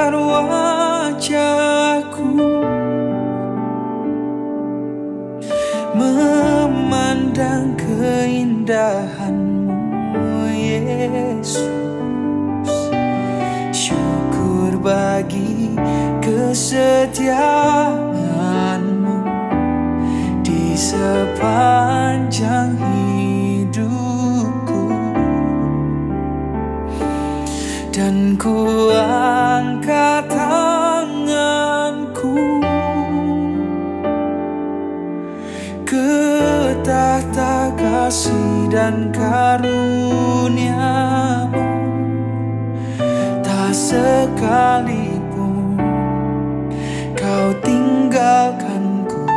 mengangkat wajahku, memandang keindahan-Mu, Yesus. Syukur bagi kesetiaan-Mu di sepanjang hidupku. Dan ku angkat tanganku ke tahta kasih dan karunia-Mu. Tak sekalipun Kau tinggalkanku,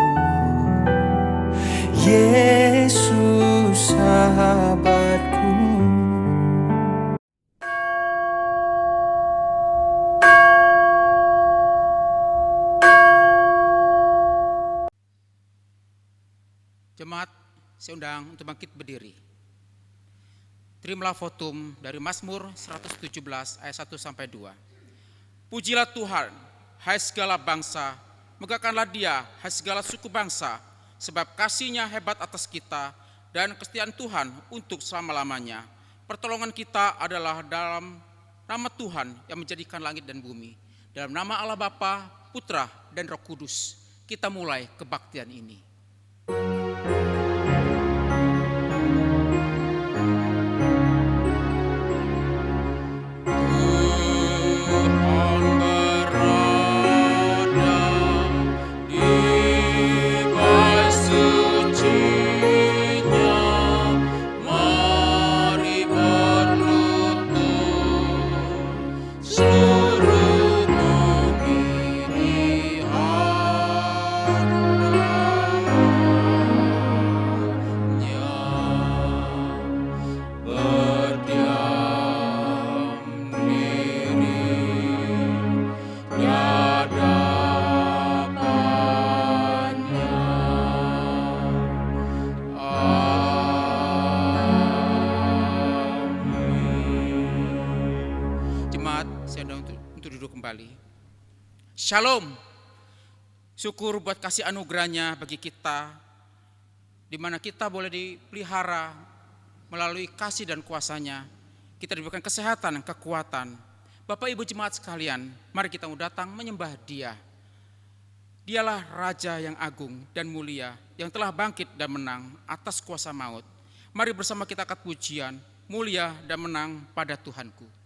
Yesus sahabatku. Jemaat, saya undang untuk bangkit berdiri. Terimalah votum dari Mazmur 117 ayat 1-2. Pujilah Tuhan, hai segala bangsa, megahkanlah Dia, hai segala suku bangsa, sebab kasih-Nya hebat atas kita dan kesetiaan Tuhan untuk selama-lamanya. Pertolongan kita adalah dalam nama Tuhan yang menjadikan langit dan bumi. Dalam nama Allah Bapa, Putra, dan Roh Kudus, kita mulai kebaktian ini. Shalom, syukur buat kasih anugerahnya bagi kita, di mana kita boleh dipelihara melalui kasih dan kuasanya. Kita diberikan kesehatan dan kekuatan. Bapak Ibu jemaat sekalian, mari kita datang menyembah Dia. Dialah Raja yang agung dan mulia, yang telah bangkit dan menang atas kuasa maut. Mari bersama kita angkat pujian, mulia dan menang pada Tuhanku.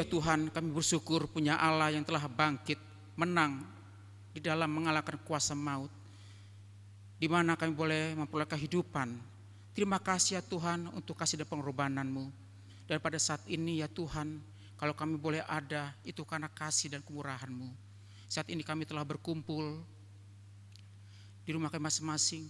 Tuhan, kami bersyukur punya Allah yang telah bangkit, menang di dalam mengalahkan kuasa maut, di mana kami boleh memperoleh kehidupan. Terima kasih ya Tuhan untuk kasih dan pengorbanan-Mu. Dan pada saat ini ya Tuhan, kalau kami boleh ada, itu karena kasih dan kemurahan-Mu. Saat ini kami telah berkumpul di rumah kami masing-masing,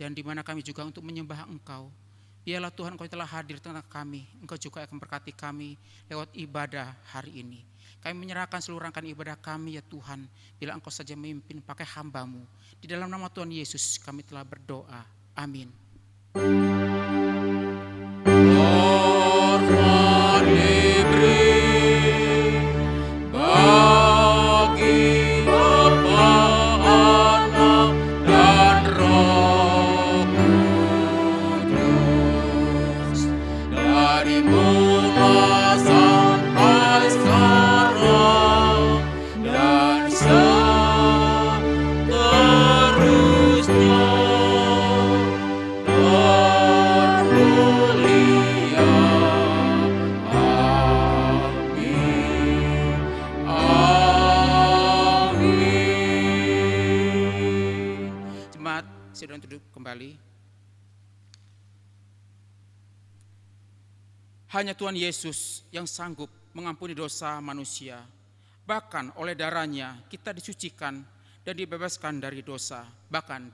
dan di mana kami juga untuk menyembah Engkau. Biarlah Tuhan Engkau telah hadir tengah kami, Engkau juga akan berkati kami lewat ibadah hari ini. Kami menyerahkan seluruh rangkaian ibadah kami ya Tuhan, bila Engkau saja memimpin pakai hamba-Mu. Di dalam nama Tuhan Yesus kami telah berdoa. Amin. Hormat diberi bagi Bapa, Anak, dan Roh Kudus, dari mula sampai sekarang dan seterusnya. Sudah duduk kembali. Hanya Tuhan Yesus yang sanggup mengampuni dosa manusia. Bahkan oleh darahnya kita disucikan dan dibebaskan dari dosa. Bahkan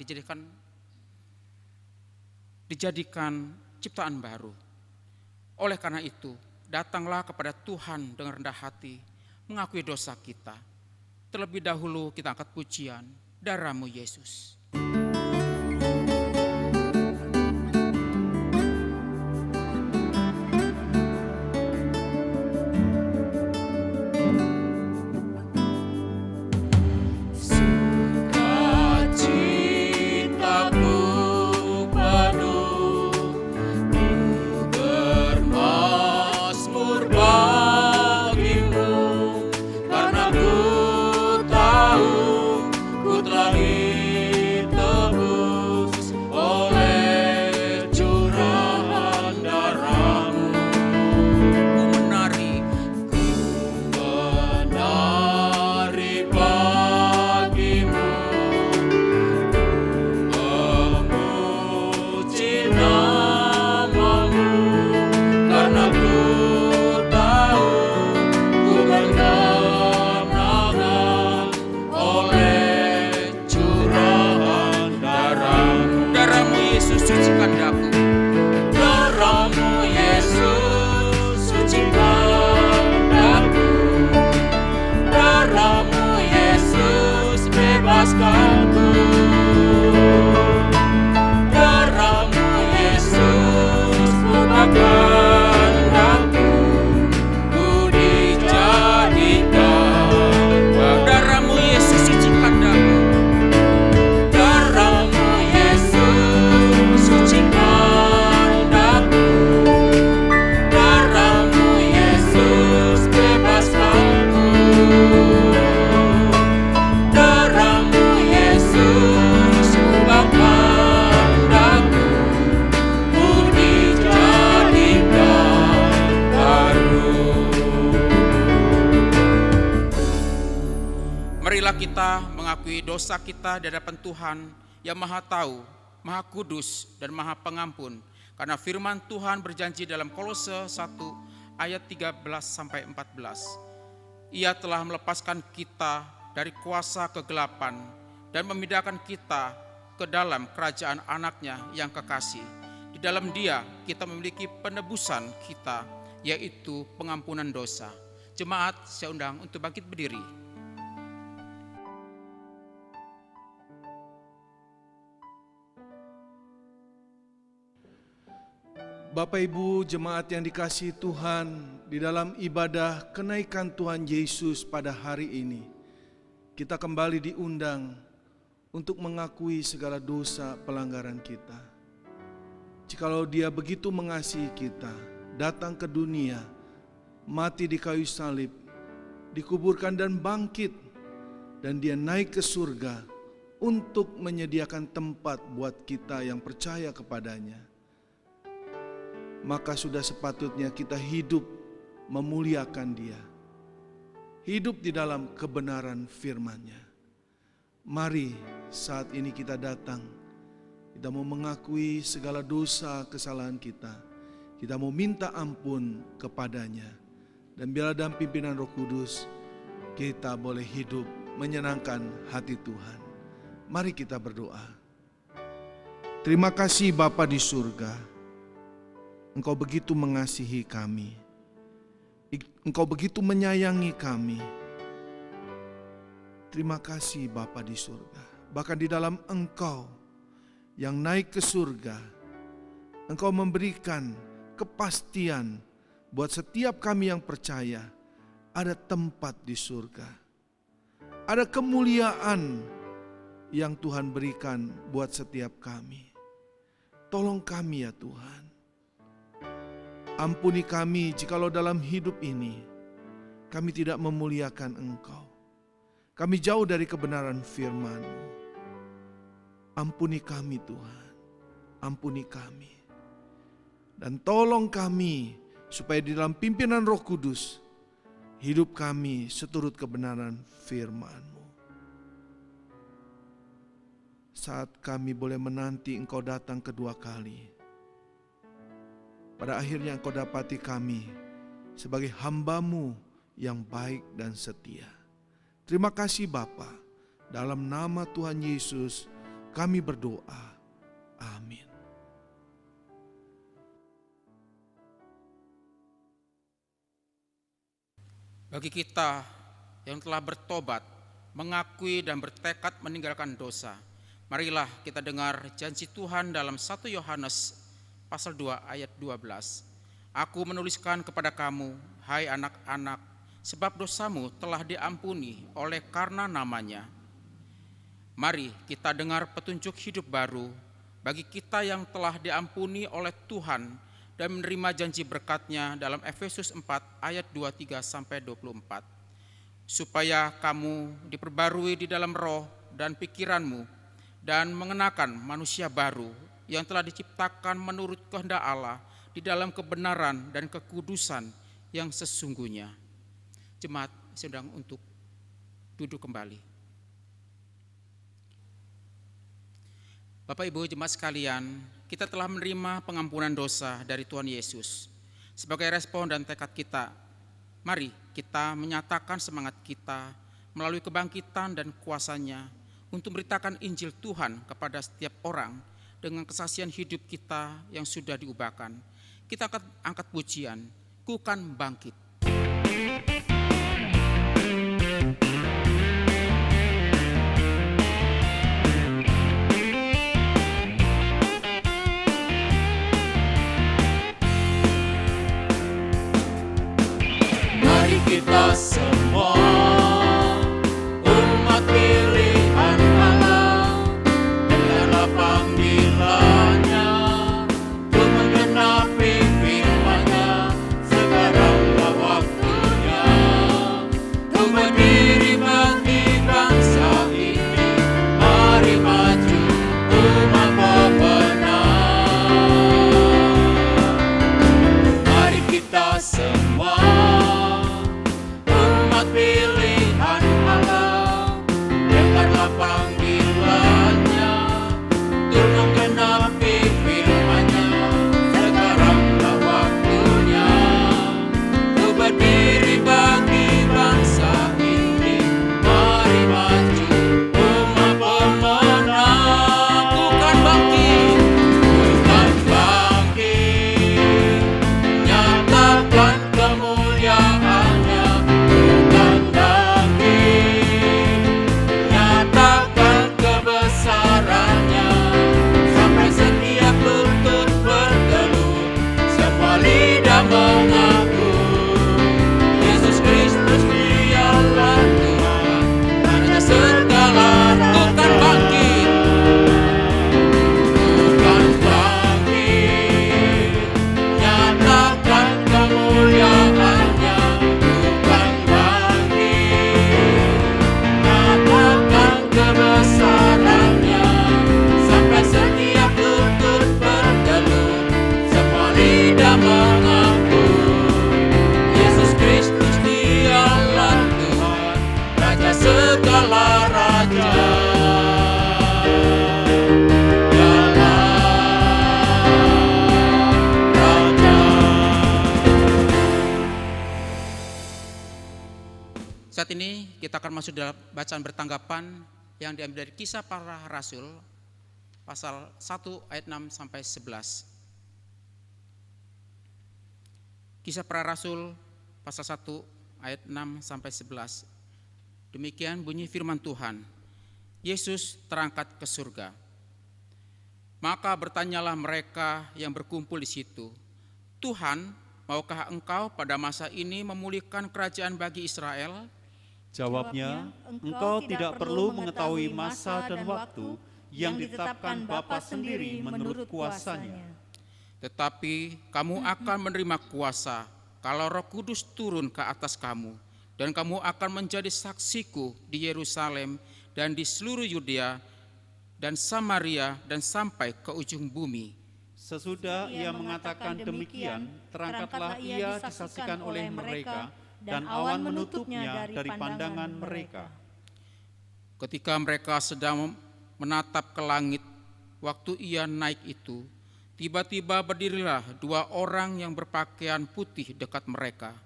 dijadikan ciptaan baru. Oleh karena itu, datanglah kepada Tuhan dengan rendah hati, mengakui dosa kita. Terlebih dahulu kita angkat pujian, darah-Mu Yesus. Kita mengakui dosa kita di hadapan Tuhan yang Maha Tahu, Maha Kudus, dan Maha Pengampun. Karena firman Tuhan berjanji dalam Kolose 1 ayat 13-14. Ia telah melepaskan kita dari kuasa kegelapan dan memindahkan kita ke dalam kerajaan anaknya yang kekasih. Di dalam Dia kita memiliki penebusan kita, yaitu pengampunan dosa. Jemaat, saya undang untuk bangkit berdiri. Bapak Ibu jemaat yang dikasihi Tuhan, di dalam ibadah kenaikan Tuhan Yesus pada hari ini, kita kembali diundang untuk mengakui segala dosa pelanggaran kita. Jikalau Dia begitu mengasihi kita, datang ke dunia, mati di kayu salib, dikuburkan dan bangkit, dan Dia naik ke surga untuk menyediakan tempat buat kita yang percaya kepadanya. Maka sudah sepatutnya kita hidup memuliakan Dia, hidup di dalam kebenaran firman-Nya. Mari saat ini kita datang. Kita mau mengakui segala dosa kesalahan kita. Kita mau minta ampun kepadanya. Dan biarlah dalam pimpinan Roh Kudus kita boleh hidup menyenangkan hati Tuhan. Mari kita berdoa. Terima kasih Bapa di surga. Engkau begitu mengasihi kami. Engkau begitu menyayangi kami. Terima kasih Bapa di surga. Bahkan di dalam Engkau yang naik ke surga, Engkau memberikan kepastian buat setiap kami yang percaya. Ada tempat di surga. Ada kemuliaan yang Tuhan berikan buat setiap kami. Tolong kami ya Tuhan. Ampuni kami jikalau dalam hidup ini kami tidak memuliakan Engkau. Kami jauh dari kebenaran firman-Mu. Ampuni kami Tuhan. Ampuni kami. Dan tolong kami supaya di dalam pimpinan Roh Kudus hidup kami seturut kebenaran firman-Mu. Saat kami boleh menanti Engkau datang kedua kali, pada akhirnya Engkau dapati kami sebagai hamba-Mu yang baik dan setia. Terima kasih Bapa. Dalam nama Tuhan Yesus kami berdoa. Amin. Bagi kita yang telah bertobat, mengakui dan bertekad meninggalkan dosa, marilah kita dengar janji Tuhan dalam 1 Yohanes pasal 2 ayat 12. Aku menuliskan kepada kamu, hai anak-anak, sebab dosamu telah diampuni oleh karena namanya. Mari kita dengar petunjuk hidup baru bagi kita yang telah diampuni oleh Tuhan dan menerima janji berkat-Nya dalam Efesus 4 ayat 23-24. Supaya kamu diperbarui di dalam roh dan pikiranmu dan mengenakan manusia baru yang telah diciptakan menurut kehendak Allah di dalam kebenaran dan kekudusan yang sesungguhnya. Jemaat sedang untuk duduk kembali. Bapak Ibu jemaat sekalian, kita telah menerima pengampunan dosa dari Tuhan Yesus. Sebagai respon dan tekad kita, mari kita menyatakan semangat kita melalui kebangkitan dan kuasa-Nya untuk memberitakan Injil Tuhan kepada setiap orang dengan kesaksian hidup kita yang sudah diubahkan. Kita akan angkat pujian, Ku kan bangkit. Mari kita semua umat pilihan Allah, dengarlah panggilannya untuk menggenapi firman-Nya. Sekaranglah waktunya untuk berdiri bagi bangsa ini. Mari maju umat pemenang. Mari kita semua pilihan Allah, dengarlah panggilannya untuk menggenapi firman-Nya. Sekaranglah waktunya untuk berdiri bagi bangsa ini. Mari maju umat pemenang. Ku kan bangkit, ku kan bangkit, nyatakan kemuliaan Saat ini kita akan masuk dalam bacaan bertanggapan yang diambil dari Kisah Para Rasul pasal 1 ayat 6 sampai 11. Kisah Para Rasul pasal 1 ayat 6 sampai 11. Demikian bunyi firman Tuhan. Yesus terangkat ke surga. Maka bertanyalah mereka yang berkumpul di situ, Tuhan, maukah engkau pada masa ini memulihkan kerajaan bagi Israel? Jawabnya, engkau tidak perlu mengetahui masa dan waktu yang ditetapkan Bapa sendiri menurut kuasanya. Tetapi kamu akan menerima kuasa kalau Roh Kudus turun ke atas kamu, dan kamu akan menjadi saksiku di Yerusalem dan di seluruh Yudea dan Samaria dan sampai ke ujung bumi. Sesudah ia mengatakan demikian, terangkatlah ia disaksikan oleh mereka, dan awan menutupnya dari pandangan mereka. Ketika mereka sedang menatap ke langit, waktu ia naik itu, tiba-tiba berdirilah 2 orang yang berpakaian putih dekat mereka.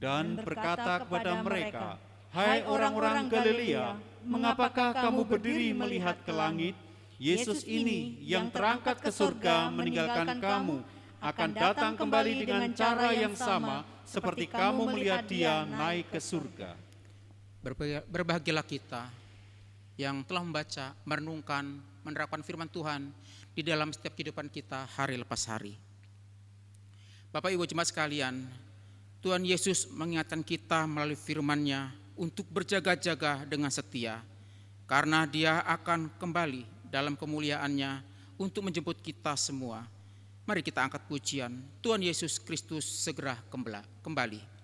Dan berkata kepada mereka, "Hai orang-orang Galilea, mengapakah kamu berdiri melihat ke langit? Yesus ini yang terangkat ke surga meninggalkan kamu, akan datang kembali dengan cara yang sama seperti kamu melihat dia naik ke surga." Berbahagialah kita yang telah membaca, merenungkan, menerapkan firman Tuhan di dalam setiap kehidupan kita hari lepas hari. Bapak Ibu jemaat sekalian, Tuhan Yesus mengingatkan kita melalui firman-Nya untuk berjaga-jaga dengan setia, karena Dia akan kembali dalam kemuliaan-Nya untuk menjemput kita semua. Mari kita angkat pujian, Tuhan Yesus Kristus segera kembali.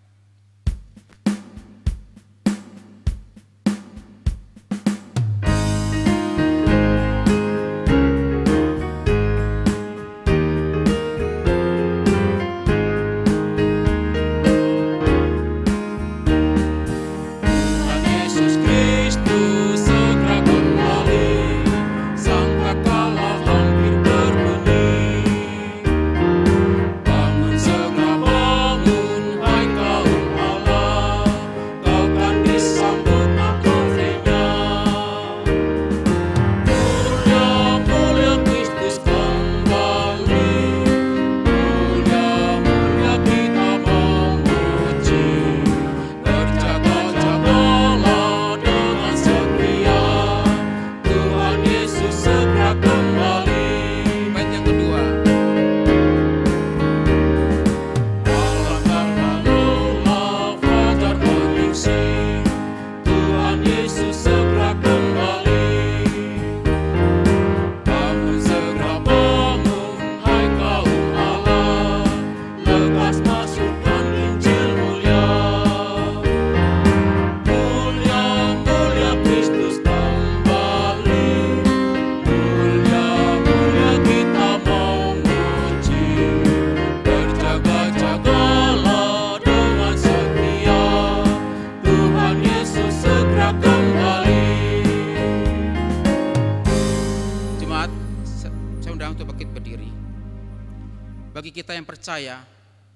Bagi kita yang percaya,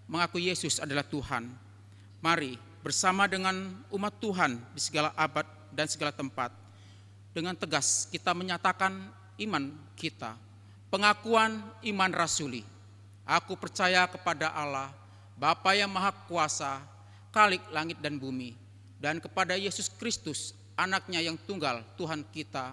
mengaku Yesus adalah Tuhan, mari bersama dengan umat Tuhan di segala abad dan segala tempat, dengan tegas kita menyatakan iman kita, pengakuan iman rasuli. Aku percaya kepada Allah, Bapa yang Maha Kuasa, Khalik langit dan bumi, dan kepada Yesus Kristus, anaknya yang tunggal, Tuhan kita,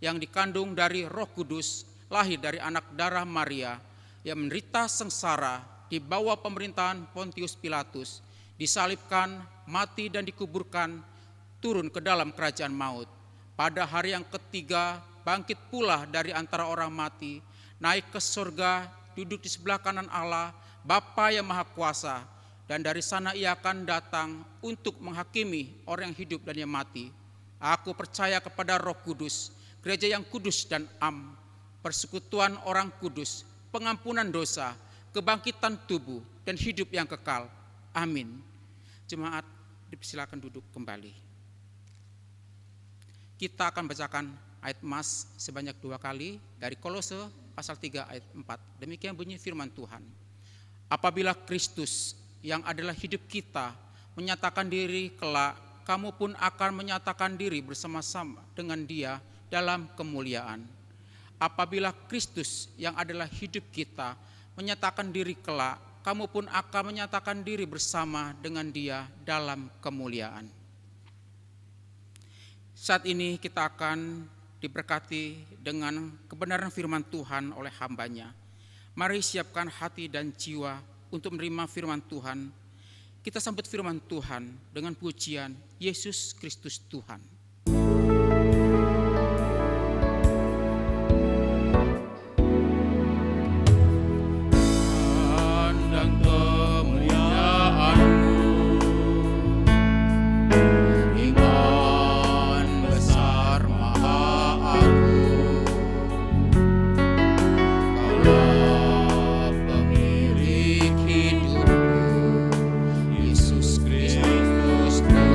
yang dikandung dari Roh Kudus, lahir dari anak darah Maria, yang menderita sengsara di bawah pemerintahan Pontius Pilatus, disalibkan, mati dan dikuburkan, turun ke dalam kerajaan maut. Pada hari yang ketiga bangkit pula dari antara orang mati, naik ke surga, duduk di sebelah kanan Allah, Bapa yang Maha Kuasa, dan dari sana ia akan datang untuk menghakimi orang yang hidup dan yang mati. Aku percaya kepada Roh Kudus, gereja yang kudus dan am, persekutuan orang kudus, pengampunan dosa, kebangkitan tubuh, dan hidup yang kekal. Amin. Jemaat, dipersilakan duduk kembali. Kita akan bacakan ayat mas sebanyak 2 kali dari Kolose pasal 3 ayat 4. Demikian bunyi firman Tuhan. Apabila Kristus yang adalah hidup kita menyatakan diri kelak, kamu pun akan menyatakan diri bersama-sama dengan Dia dalam kemuliaan. Apabila Kristus yang adalah hidup kita menyatakan diri kelak, kamu pun akan menyatakan diri bersama dengan Dia dalam kemuliaan. Saat ini kita akan diberkati dengan kebenaran firman Tuhan oleh hamba-Nya. Mari siapkan hati dan jiwa untuk menerima firman Tuhan. Kita sambut firman Tuhan dengan pujian Yesus Kristus Tuhan. Pandang kemuliaan-Mu, iman besar maha agung. Kaulah pemilik hidupku, Yesus Kristus Tuhan.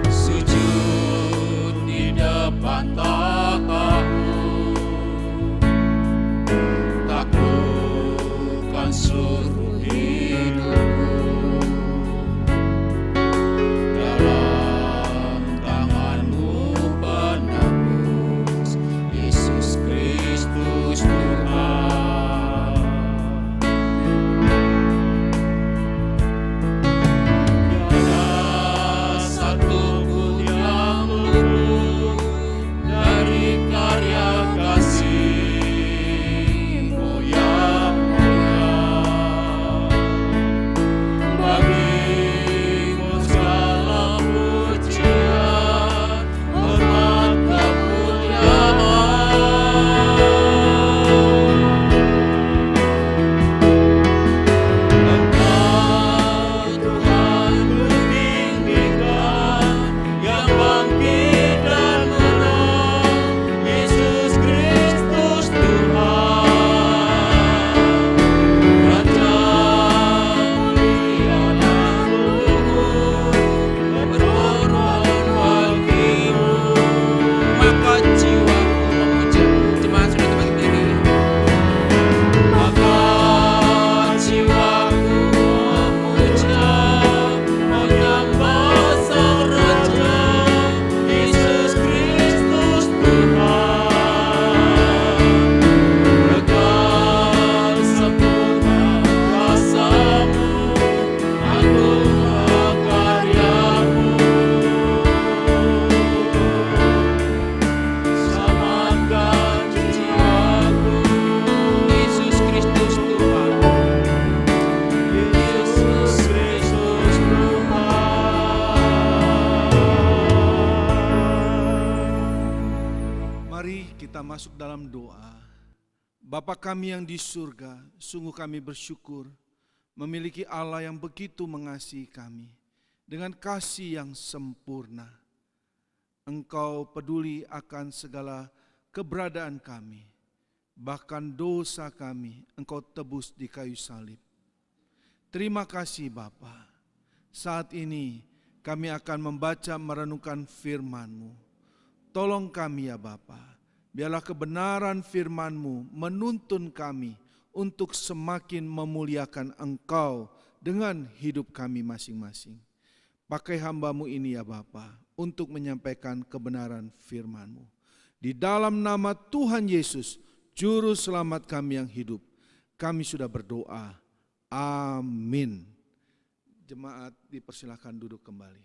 Sujud di depan tahta-Mu, taklukkan seluruh hidupku. Dalam tangan-Mu penebus, Yesus Kristus Tuhan. Tiada satu pun yang luput dari karya kasih-Mu yang mulia. Bagi-Mu segala pujian, hormat, kemuliaan. Engkau Tuhan kutinggikan, yang bangkit dan menang, Yesus Kristus Tuhan. Raja mulia dan luhur, berkorban bagi-Mu. Maka jiwaku memuja. Jemaat sudah terbagi berdiri. Maka jiwaku memuja, menyembah Sang Raja, Yesus Kristus Tuhan. Kekal sempurna kuasa-Mu, agunglah karya-Mu. Selamatkan jiwaku, Yesus Kristus Tuhan. Yesus Kristus Tuhan. Mari kita masuk dalam doa. Bapa kami yang di surga, sungguh kami bersyukur memiliki Allah yang begitu mengasihi kami dengan kasih yang sempurna. Engkau peduli akan segala keberadaan kami, bahkan dosa kami Engkau tebus di kayu salib. Terima kasih Bapa. Saat ini kami akan membaca merenungkan firman-Mu. Tolong kami ya Bapa, biarlah kebenaran firman-Mu menuntun kami untuk semakin memuliakan Engkau dengan hidup kami masing-masing. Pakai hamba-Mu ini ya Bapa, untuk menyampaikan kebenaran firman-Mu. Di dalam nama Tuhan Yesus, Juru Selamat kami yang hidup, kami sudah berdoa. Amin. Jemaat dipersilakan duduk kembali.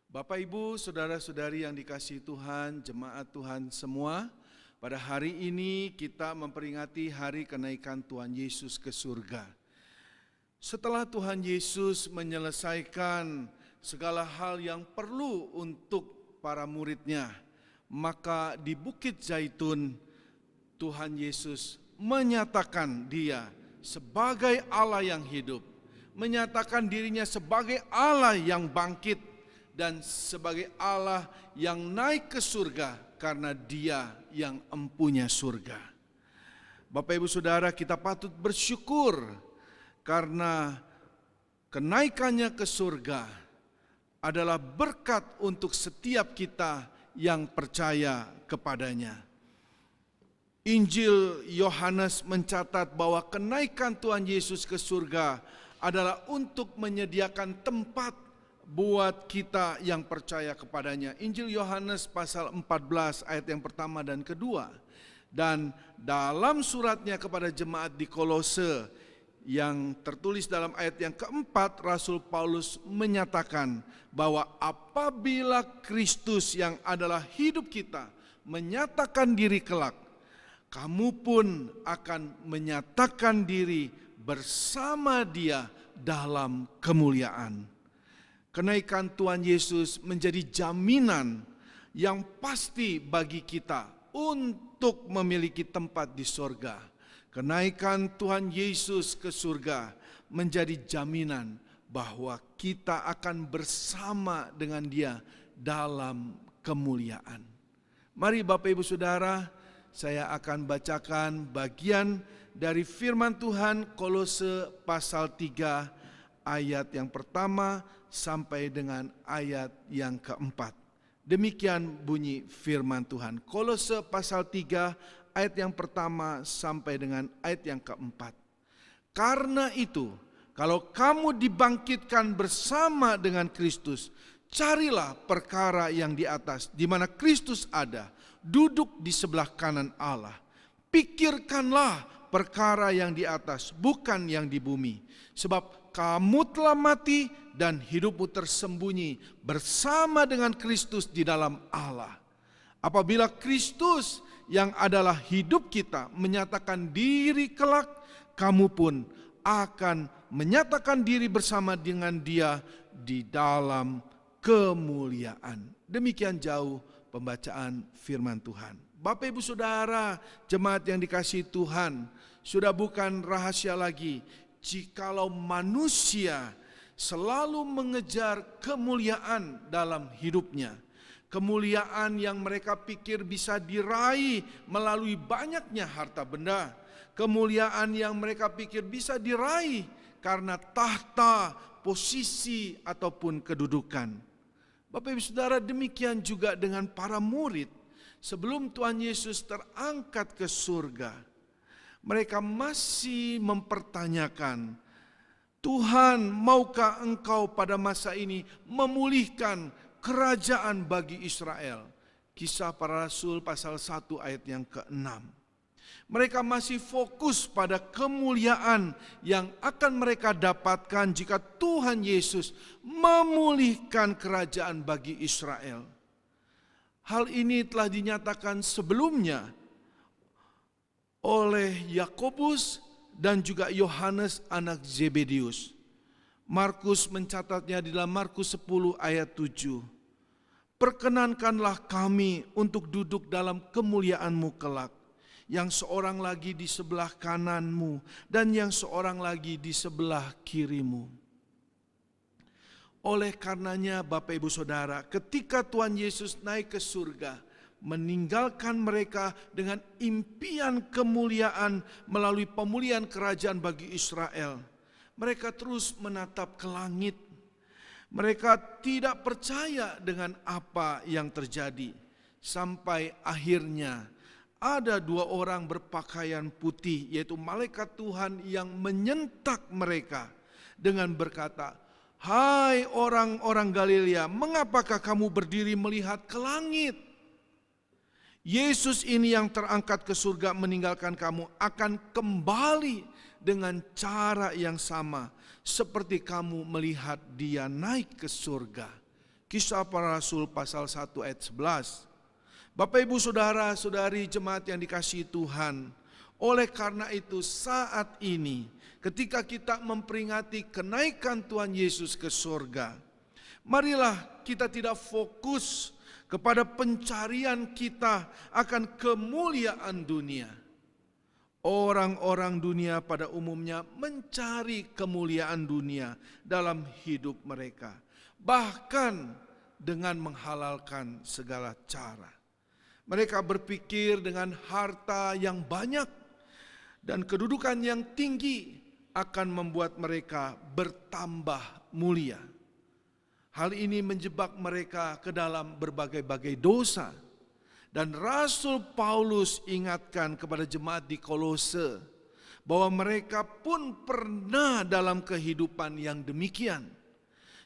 Bapak, Ibu, saudara-saudari yang dikasihi Tuhan, jemaat Tuhan semua, pada hari ini kita memperingati hari kenaikan Tuhan Yesus ke surga. Setelah Tuhan Yesus menyelesaikan segala hal yang perlu untuk para murid-Nya, maka di Bukit Zaitun Tuhan Yesus menyatakan Dia sebagai Allah yang hidup, menyatakan dirinya sebagai Allah yang bangkit, dan sebagai Allah yang naik ke surga karena Dia yang empunya surga. Bapak Ibu Saudara, kita patut bersyukur karena kenaikannya ke surga adalah berkat untuk setiap kita yang percaya kepadanya. Injil Yohanes mencatat bahwa kenaikan Tuhan Yesus ke surga adalah untuk menyediakan tempat buat kita yang percaya kepadanya. Injil Yohanes pasal 14 ayat yang pertama dan kedua. Dan dalam suratnya kepada jemaat di Kolose yang tertulis dalam ayat yang keempat, Rasul Paulus menyatakan bahwa apabila Kristus yang adalah hidup kita menyatakan diri kelak, kamu pun akan menyatakan diri bersama Dia dalam kemuliaan. Kenaikan Tuhan Yesus menjadi jaminan yang pasti bagi kita untuk memiliki tempat di sorga. Kenaikan Tuhan Yesus ke surga menjadi jaminan bahwa kita akan bersama dengan Dia dalam kemuliaan. Mari Bapak Ibu Saudara, saya akan bacakan bagian dari firman Tuhan Kolose pasal 3 ayat yang pertama sampai dengan ayat yang keempat. Demikian bunyi firman Tuhan. Kolose pasal 3 ayat yang pertama sampai dengan ayat yang keempat. Karena itu, kalau kamu dibangkitkan bersama dengan Kristus, carilah perkara yang di atas, di mana Kristus ada, duduk di sebelah kanan Allah. Pikirkanlah perkara yang di atas, bukan yang di bumi. Sebab kamu telah mati dan hidupmu tersembunyi bersama dengan Kristus di dalam Allah. Apabila Kristus yang adalah hidup kita menyatakan diri kelak, kamu pun akan menyatakan diri bersama dengan Dia di dalam kemuliaan. Demikian jauh pembacaan firman Tuhan. Bapak Ibu Saudara, jemaat yang dikasihi Tuhan, sudah bukan rahasia lagi jikalau manusia selalu mengejar kemuliaan dalam hidupnya. Kemuliaan yang mereka pikir bisa diraih melalui banyaknya harta benda. Kemuliaan yang mereka pikir bisa diraih karena tahta, posisi, ataupun kedudukan. Bapak Ibu Saudara, demikian juga dengan para murid. Sebelum Tuhan Yesus terangkat ke surga, mereka masih mempertanyakan, Tuhan, maukah Engkau pada masa ini memulihkan kerajaan bagi Israel? Kisah Para Rasul pasal 1 ayat yang ke-6. Mereka masih fokus pada kemuliaan yang akan mereka dapatkan jika Tuhan Yesus memulihkan kerajaan bagi Israel. Hal ini telah dinyatakan sebelumnya oleh Yakobus dan juga Yohanes anak Zebedius. Markus mencatatnya di dalam Markus 10 ayat 7. Perkenankanlah kami untuk duduk dalam kemuliaan-Mu kelak, yang seorang lagi di sebelah kananmu dan yang seorang lagi di sebelah kirimu. Oleh karenanya Bapak Ibu Saudara, ketika Tuhan Yesus naik ke surga, meninggalkan mereka dengan impian kemuliaan melalui pemulihan kerajaan bagi Israel, mereka terus menatap ke langit. Mereka tidak percaya dengan apa yang terjadi, sampai akhirnya ada dua orang berpakaian putih, yaitu malaikat Tuhan yang menyentak mereka dengan berkata, "Hai orang-orang Galilea, mengapakah kamu berdiri melihat ke langit? Yesus ini yang terangkat ke surga meninggalkan kamu akan kembali dengan cara yang sama seperti kamu melihat Dia naik ke surga." Kisah Para Rasul pasal 1 ayat 11. Bapak Ibu Saudara Saudari jemaat yang dikasihi Tuhan, oleh karena itu saat ini ketika kita memperingati kenaikan Tuhan Yesus ke surga, marilah kita tidak fokus kepada pencarian kita akan kemuliaan dunia. Orang-orang dunia pada umumnya mencari kemuliaan dunia dalam hidup mereka, bahkan dengan menghalalkan segala cara. Mereka berpikir dengan harta yang banyak dan kedudukan yang tinggi akan membuat mereka bertambah mulia. Hal ini menjebak mereka ke dalam berbagai-bagai dosa Dan Rasul Paulus ingatkan kepada jemaat di Kolose bahwa mereka pun pernah dalam kehidupan yang demikian.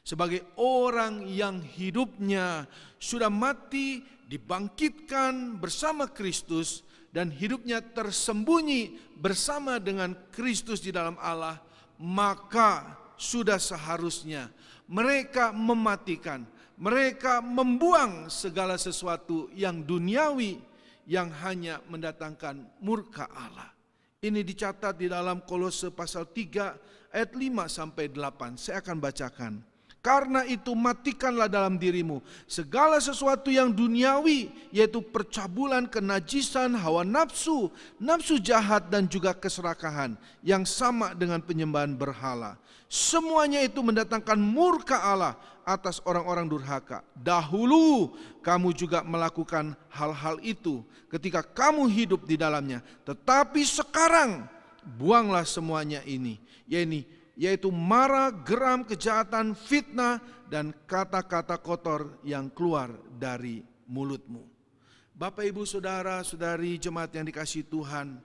Sebagai orang yang hidupnya sudah mati, dibangkitkan bersama Kristus, dan hidupnya tersembunyi bersama dengan Kristus di dalam Allah, maka sudah seharusnya mereka mematikan, mereka membuang segala sesuatu yang duniawi yang hanya mendatangkan murka Allah. Ini dicatat di dalam Kolose pasal 3 ayat 5 sampai 8. Saya akan bacakan. Karena itu matikanlah dalam dirimu segala sesuatu yang duniawi, yaitu percabulan, kenajisan, hawa nafsu, nafsu jahat, dan juga keserakahan yang sama dengan penyembahan berhala. Semuanya itu mendatangkan murka Allah atas orang-orang durhaka. Dahulu kamu juga melakukan hal-hal itu ketika kamu hidup di dalamnya. Tetapi sekarang buanglah semuanya ini, yaitu marah, geram, kejahatan, fitnah, dan kata-kata kotor yang keluar dari mulutmu. Bapak, Ibu, Saudara, Saudari, jemaat yang dikasihi Tuhan,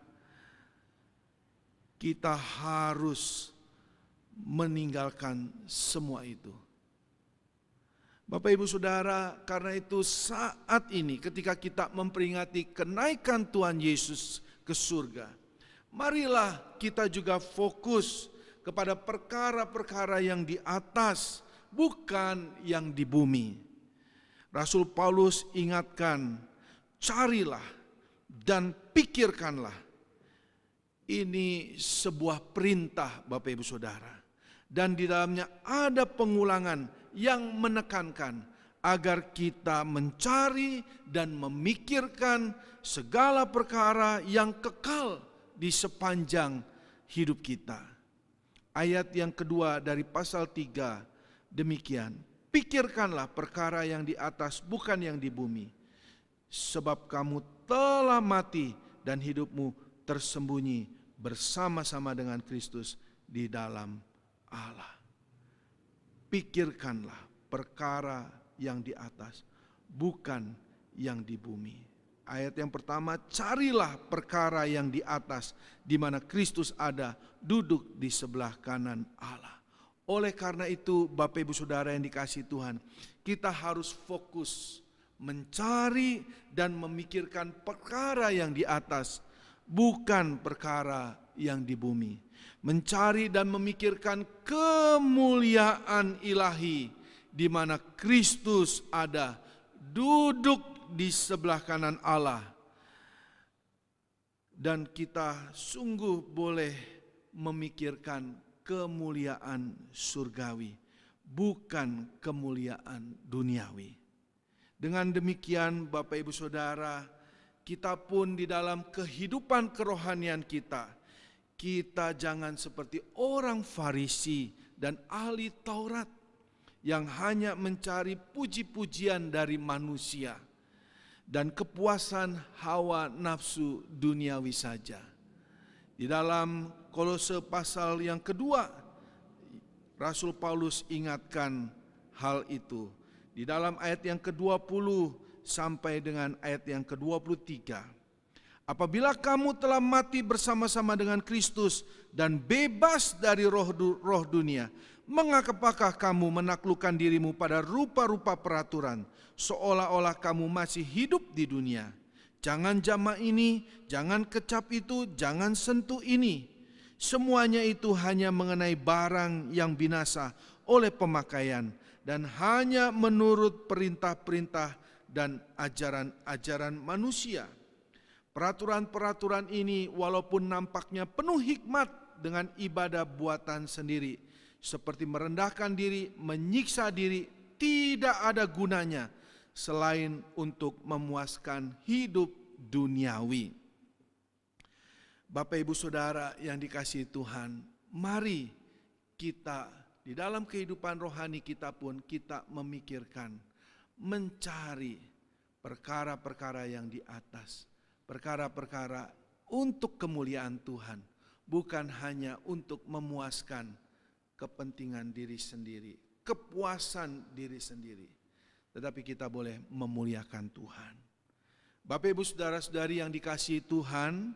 kita harus meninggalkan semua itu. Bapak, Ibu, Saudara, karena itu saat ini ketika kita memperingati kenaikan Tuhan Yesus ke surga, marilah kita juga fokus kepada perkara-perkara yang di atas, bukan yang di bumi. Rasul Paulus ingatkan, carilah dan pikirkanlah. Ini sebuah perintah, Bapak Ibu Saudara. Dan di dalamnya ada pengulangan yang menekankan agar kita mencari dan memikirkan segala perkara yang kekal di sepanjang hidup kita. Ayat yang kedua dari pasal 3 demikian, pikirkanlah perkara yang di atas, bukan yang di bumi. Sebab kamu telah mati dan hidupmu tersembunyi bersama-sama dengan Kristus di dalam Allah. Pikirkanlah perkara yang di atas, bukan yang di bumi. Ayat yang pertama, carilah perkara yang di atas, di mana Kristus ada, duduk di sebelah kanan Allah. Oleh karena itu, Bapak Ibu Saudara yang dikasihi Tuhan, kita harus fokus mencari dan memikirkan perkara yang di atas, bukan perkara yang di bumi. Mencari dan memikirkan kemuliaan ilahi, di mana Kristus ada, duduk di sebelah kanan Allah. Dan kita sungguh boleh memikirkan kemuliaan surgawi, bukan kemuliaan duniawi. Dengan demikian, Bapak Ibu Saudara, kita pun di dalam kehidupan kerohanian kita jangan seperti orang Farisi dan ahli Taurat yang hanya mencari puji-pujian dari manusia dan kepuasan hawa nafsu duniawi saja. Di dalam Kolose pasal yang kedua, Rasul Paulus ingatkan hal itu. Di dalam ayat yang ke-20 sampai dengan ayat yang ke-23. Apabila kamu telah mati bersama-sama dengan Kristus dan bebas dari roh dunia, mengapakah kamu menaklukkan dirimu pada rupa-rupa peraturan, seolah-olah kamu masih hidup di dunia? Jangan jamak ini, jangan kecap itu, jangan sentuh ini. Semuanya itu hanya mengenai barang yang binasa oleh pemakaian dan hanya menurut perintah-perintah dan ajaran-ajaran manusia. Peraturan-peraturan ini walaupun nampaknya penuh hikmat dengan ibadah buatan sendiri, seperti merendahkan diri, menyiksa diri, tidak ada gunanya selain untuk memuaskan hidup duniawi. Bapak Ibu Saudara yang dikasihi Tuhan, mari kita di dalam kehidupan rohani kita pun kita memikirkan, mencari perkara-perkara yang di atas, perkara-perkara untuk kemuliaan Tuhan, bukan hanya untuk memuaskan kepentingan diri sendiri, kepuasan diri sendiri, tetapi kita boleh memuliakan Tuhan. Bapak Ibu Saudara-saudari yang dikasihi Tuhan,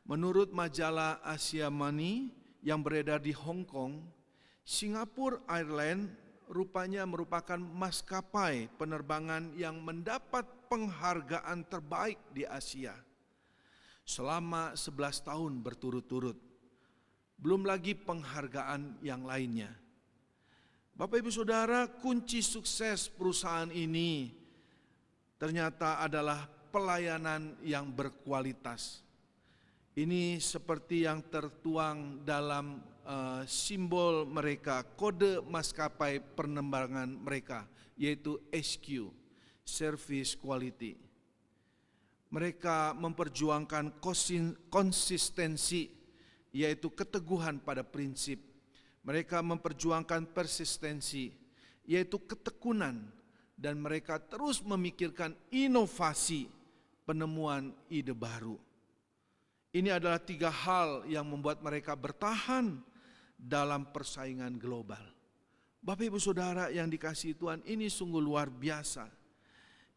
menurut majalah Asia Money yang beredar di Hong Kong, Singapore Airlines rupanya merupakan maskapai penerbangan yang mendapat penghargaan terbaik di Asia selama 11 tahun berturut-turut. Belum lagi penghargaan yang lainnya. Bapak Ibu Saudara, kunci sukses perusahaan ini ternyata adalah pelayanan yang berkualitas. Ini seperti yang tertuang dalam simbol mereka, kode maskapai penerbangan mereka, yaitu SQ, Service Quality. Mereka memperjuangkan konsistensi, yaitu keteguhan pada prinsip. Mereka memperjuangkan persistensi, yaitu ketekunan, dan mereka terus memikirkan inovasi, penemuan ide baru. Ini adalah 3 hal yang membuat mereka bertahan dalam persaingan global. Bapak Ibu Saudara yang dikasihi Tuhan, ini sungguh luar biasa.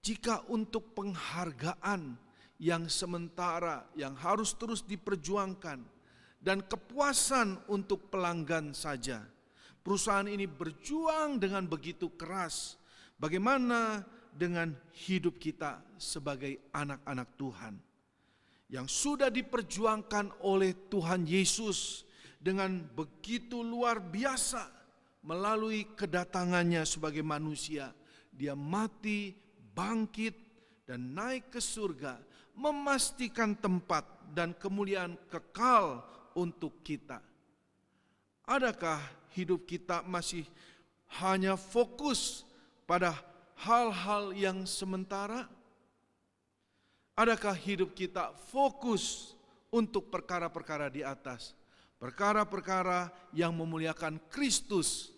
Jika untuk penghargaan yang sementara, yang harus terus diperjuangkan, dan kepuasan untuk pelanggan saja, perusahaan ini berjuang dengan begitu keras. Bagaimana dengan hidup kita sebagai anak-anak Tuhan yang sudah diperjuangkan oleh Tuhan Yesus dengan begitu luar biasa melalui kedatangannya sebagai manusia. Dia mati, bangkit, dan naik ke surga, memastikan tempat dan kemuliaan kekal untuk kita. Adakah hidup kita masih hanya fokus pada hal-hal yang sementara? Adakah hidup kita fokus untuk perkara-perkara di atas? Perkara-perkara yang memuliakan Kristus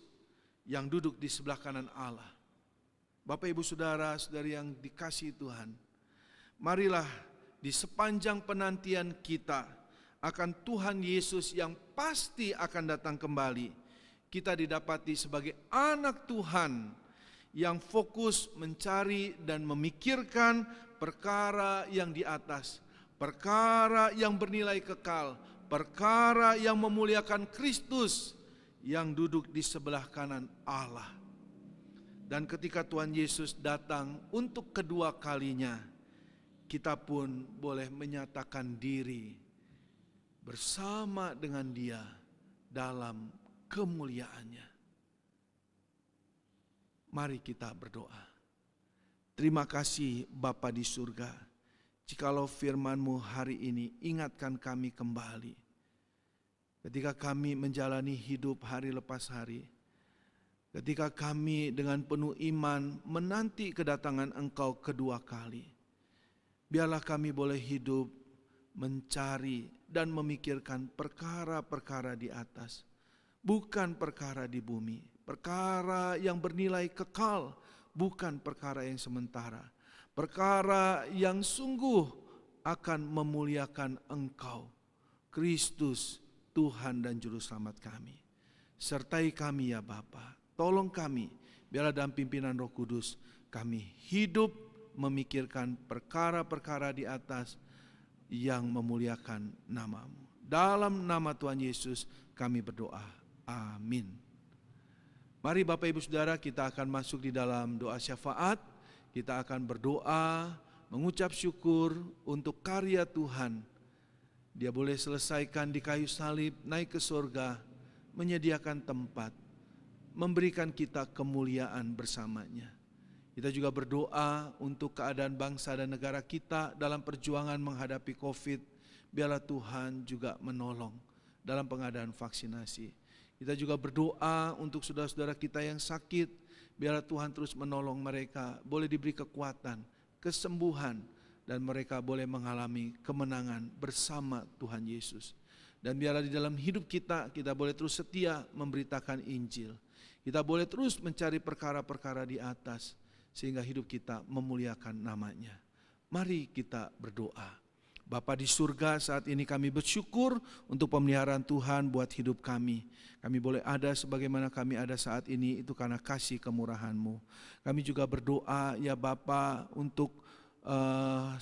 yang duduk di sebelah kanan Allah. Bapak Ibu Saudara-saudari yang dikasihi Tuhan, marilah di sepanjang penantian kita akan Tuhan Yesus yang pasti akan datang kembali, kita didapati sebagai anak Tuhan yang fokus mencari dan memikirkan perkara yang di atas, perkara yang bernilai kekal, perkara yang memuliakan Kristus yang duduk di sebelah kanan Allah. Dan ketika Tuhan Yesus datang untuk kedua kalinya, kita pun boleh menyatakan diri bersama dengan Dia dalam kemuliaannya. Mari kita berdoa. Terima kasih Bapa di surga, jikalau firman-Mu hari ini ingatkan kami kembali. Ketika kami menjalani hidup hari lepas hari, ketika kami dengan penuh iman menanti kedatangan Engkau kedua kali, biarlah kami boleh hidup mencari dan memikirkan perkara-perkara di atas, bukan perkara di bumi, perkara yang bernilai kekal, bukan perkara yang sementara, perkara yang sungguh akan memuliakan Engkau, Kristus, Tuhan dan Juru Selamat kami. Sertai kami ya Bapa, tolong kami, biarlah dalam pimpinan Roh Kudus kami hidup memikirkan perkara-perkara di atas yang memuliakan nama-Mu. Dalam nama Tuhan Yesus kami berdoa. Amin. Mari Bapak Ibu Saudara, kita akan masuk di dalam doa syafaat. Kita akan berdoa, mengucap syukur untuk karya Tuhan. Dia boleh selesaikan di kayu salib, naik ke surga, menyediakan tempat, memberikan kita kemuliaan bersamanya. Kita juga berdoa untuk keadaan bangsa dan negara kita dalam perjuangan menghadapi COVID. Biarlah Tuhan juga menolong dalam pengadaan vaksinasi. Kita juga berdoa untuk saudara-saudara kita yang sakit. Biarlah Tuhan terus menolong mereka, boleh diberi kekuatan, kesembuhan, dan mereka boleh mengalami kemenangan bersama Tuhan Yesus. Dan biarlah di dalam hidup kita, kita boleh terus setia memberitakan Injil. Kita boleh terus mencari perkara-perkara di atas, sehingga hidup kita memuliakan nama-Nya. Mari kita berdoa. Bapa di surga, saat ini kami bersyukur untuk pemeliharaan Tuhan buat hidup kami. Kami boleh ada sebagaimana kami ada saat ini, itu karena kasih kemurahan-Mu. Kami juga berdoa ya Bapa untuk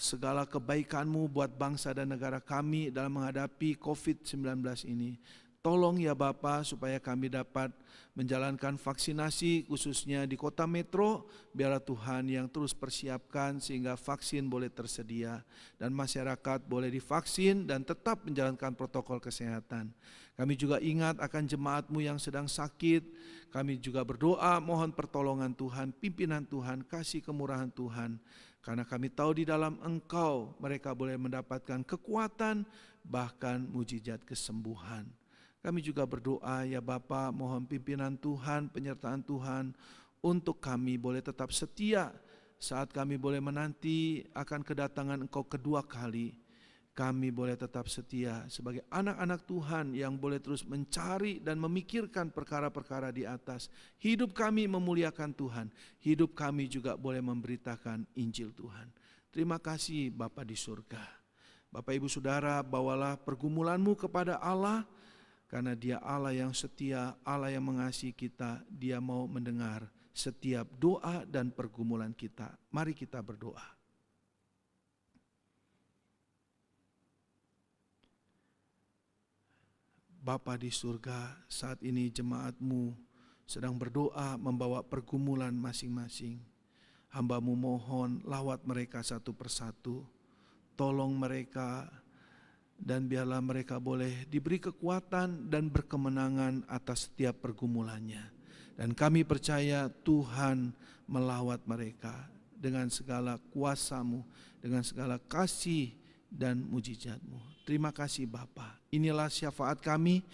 segala kebaikan-Mu buat bangsa dan negara kami dalam menghadapi COVID-19 ini. Tolong ya Bapa supaya kami dapat menjalankan vaksinasi khususnya di kota metro. Biarlah Tuhan yang terus persiapkan sehingga vaksin boleh tersedia dan masyarakat boleh divaksin dan tetap menjalankan protokol kesehatan. Kami juga ingat akan jemaat-Mu yang sedang sakit. Kami juga berdoa mohon pertolongan Tuhan, pimpinan Tuhan, kasih kemurahan Tuhan. Karena kami tahu di dalam Engkau mereka boleh mendapatkan kekuatan bahkan mujizat kesembuhan. Kami juga berdoa ya Bapa, mohon pimpinan Tuhan, penyertaan Tuhan untuk kami boleh tetap setia saat kami boleh menanti akan kedatangan Engkau kedua kali. Kami boleh tetap setia sebagai anak-anak Tuhan yang boleh terus mencari dan memikirkan perkara-perkara di atas. Hidup kami memuliakan Tuhan, hidup kami juga boleh memberitakan Injil Tuhan. Terima kasih Bapa di surga. Bapak Ibu Saudara, bawalah pergumulanmu kepada Allah, karena Dia Allah yang setia, Allah yang mengasihi kita. Dia mau mendengar setiap doa dan pergumulan kita. Mari kita berdoa. Bapa di surga, saat ini jemaat-Mu sedang berdoa membawa pergumulan masing-masing. Hamba-Mu mohon lawat mereka satu persatu. Tolong mereka dan biarlah mereka boleh diberi kekuatan dan berkemenangan atas setiap pergumulannya. Dan kami percaya Tuhan melawat mereka dengan segala kuasa-Mu, dengan segala kasih dan mujizat-Mu. Terima kasih Bapa. Inilah syafaat kami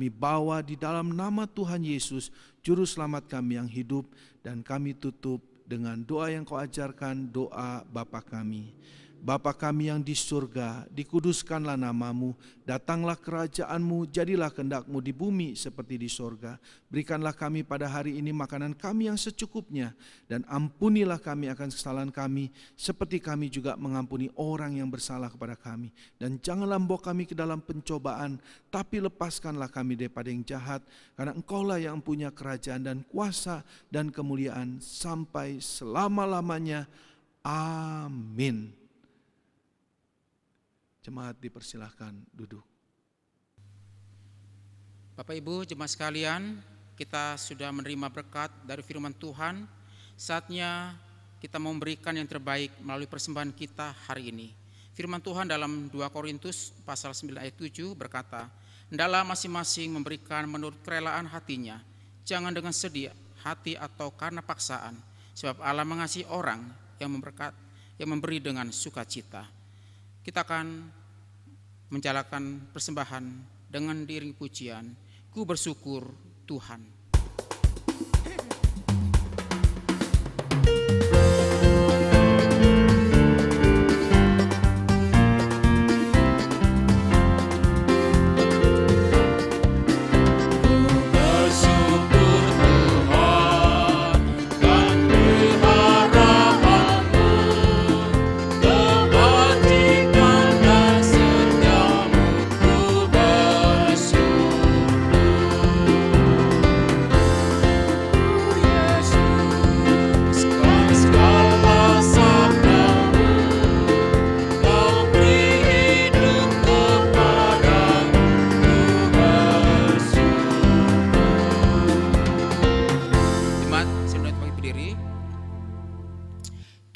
bawa di dalam nama Tuhan Yesus, Juru Selamat kami yang hidup, dan kami tutup dengan doa yang Kau ajarkan, doa Bapa kami. Bapa kami yang di surga, dikuduskanlah nama-Mu, datanglah kerajaan-Mu, jadilah kehendak-Mu di bumi seperti di surga. Berikanlah kami pada hari ini makanan kami yang secukupnya, dan ampunilah kami akan kesalahan kami, seperti kami juga mengampuni orang yang bersalah kepada kami. Dan janganlah membawa kami ke dalam pencobaan, tapi lepaskanlah kami daripada yang jahat, karena Engkaulah yang punya kerajaan dan kuasa dan kemuliaan sampai selama-lamanya. Amin. Jemaat dipersilahkan duduk. Bapak Ibu jemaat sekalian, kita sudah menerima berkat dari firman Tuhan. Saatnya kita memberikan yang terbaik melalui persembahan kita hari ini. Firman Tuhan dalam 2 Korintus pasal 9 ayat 7 berkata, "Hendaklah masing-masing memberikan menurut kerelaan hatinya, jangan dengan sedih hati atau karena paksaan, sebab Allah mengasihi orang yang memberi dengan sukacita." Kita akan menjalankan persembahan dengan diiring pujian, "Ku bersyukur Tuhan."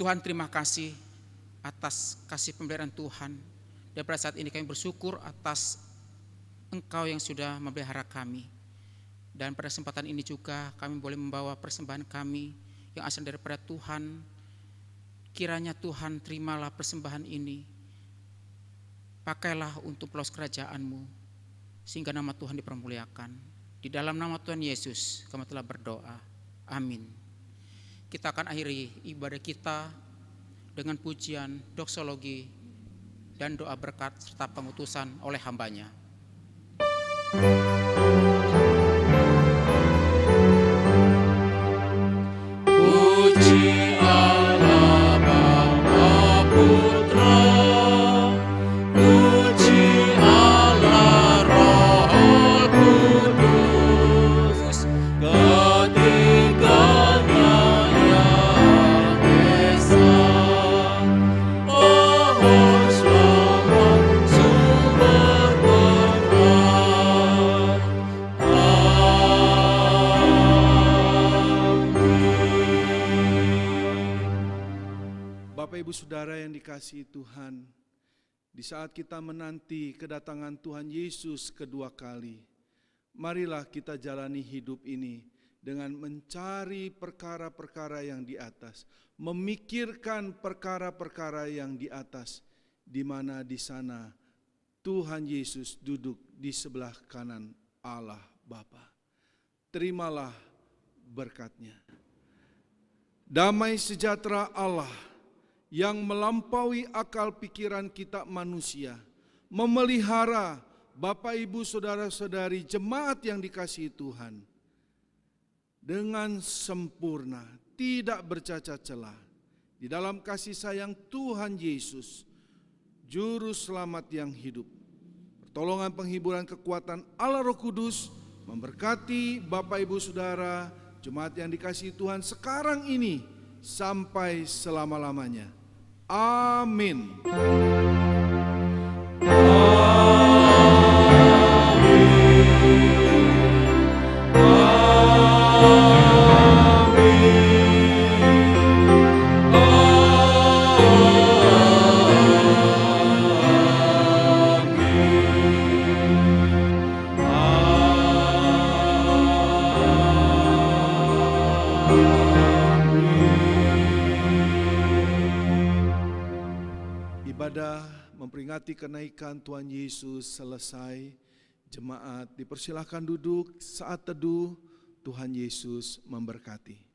Tuhan, terima kasih atas kasih pemeliharaan Tuhan. Dan pada saat ini kami bersyukur atas Engkau yang sudah memelihara kami. Dan pada kesempatan ini juga kami boleh membawa persembahan kami yang asal daripada Tuhan. Kiranya Tuhan terimalah persembahan ini. Pakailah untuk pelos kerajaan-Mu, sehingga nama Tuhan dipermuliakan. Di dalam nama Tuhan Yesus kami telah berdoa. Amin. Kita akan akhiri ibadah kita dengan pujian, doksologi, dan doa berkat serta pengutusan oleh hambanya. Puji Allah Bapa Putra, puji Allah Roh Kudus, ketiganya yang esa, dikasihi Tuhan, di saat kita menanti kedatangan Tuhan Yesus kedua kali, marilah kita jalani hidup ini dengan mencari perkara-perkara yang di atas, memikirkan perkara-perkara yang di atas, di mana di sana Tuhan Yesus duduk di sebelah kanan Allah Bapa. Terimalah berkat-Nya. Damai sejahtera Allah yang melampaui akal pikiran kita manusia, memelihara Bapak, Ibu, Saudara-saudari, jemaat yang dikasihi Tuhan dengan sempurna, tidak bercacat celah, di dalam kasih sayang Tuhan Yesus, Juru Selamat yang hidup. Pertolongan, penghiburan, kekuatan Allah Roh Kudus memberkati Bapak, Ibu, Saudara, jemaat yang dikasihi Tuhan sekarang ini sampai selama-lamanya. Amin. Ibadah memperingati kenaikan Tuhan Yesus selesai. Jemaat dipersilahkan duduk saat teduh. Tuhan Yesus memberkati.